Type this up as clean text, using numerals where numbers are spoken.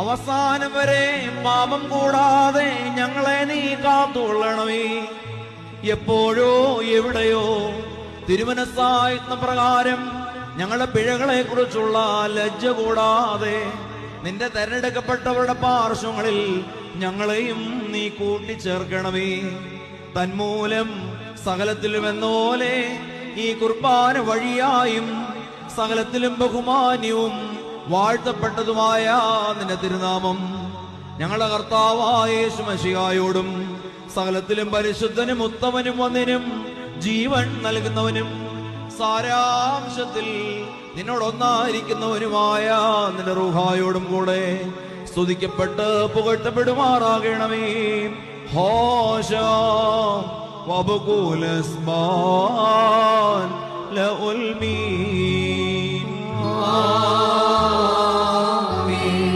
അവസാനം വരെ പാപം കൂടാതെ ഞങ്ങളെ നീ കാത്തുകൊള്ളണമേ. എപ്പോഴോ എവിടെയോ തിരുമനസ്സായിരുന്ന പ്രകാരം ഞങ്ങളുടെ പിഴകളെ കുറിച്ചുള്ള ലജ്ജ കൂടാതെ നിന്റെ തെരഞ്ഞെടുക്കപ്പെട്ടവരുടെ പാർശ്വങ്ങളിൽ ഞങ്ങളെയും നീ കൂട്ടിച്ചേർക്കണമേ. തന്മൂലം സകലത്തിലും എന്നോലെ ഈ കുർബാന വഴിയായും സകലത്തിലും ബഹുമാന്യവും വാഴ്ത്തപ്പെട്ടതുമായ നിന്റെ തിരുനാമം ഞങ്ങളുടെ കർത്താവായ യേശു മശിഹായോടും സകലത്തിലും പരിശുദ്ധനും ഉത്തമനും ഒന്നിനും ജീവൻ നൽകുന്നവനും സാരാംശത്തിൽ നിന്നോടൊന്നായിരിക്കുന്നവനുമായ നിന്റെ റൂഹായോടും കൂടെ സ്തുതിക്കപ്പെട്ട് പുകഴ്ത്തപ്പെടുമാറാകണമേ. ഹോശാ വബകുലസ്മാൻ ലഉൽമീൻ. ആമീൻ.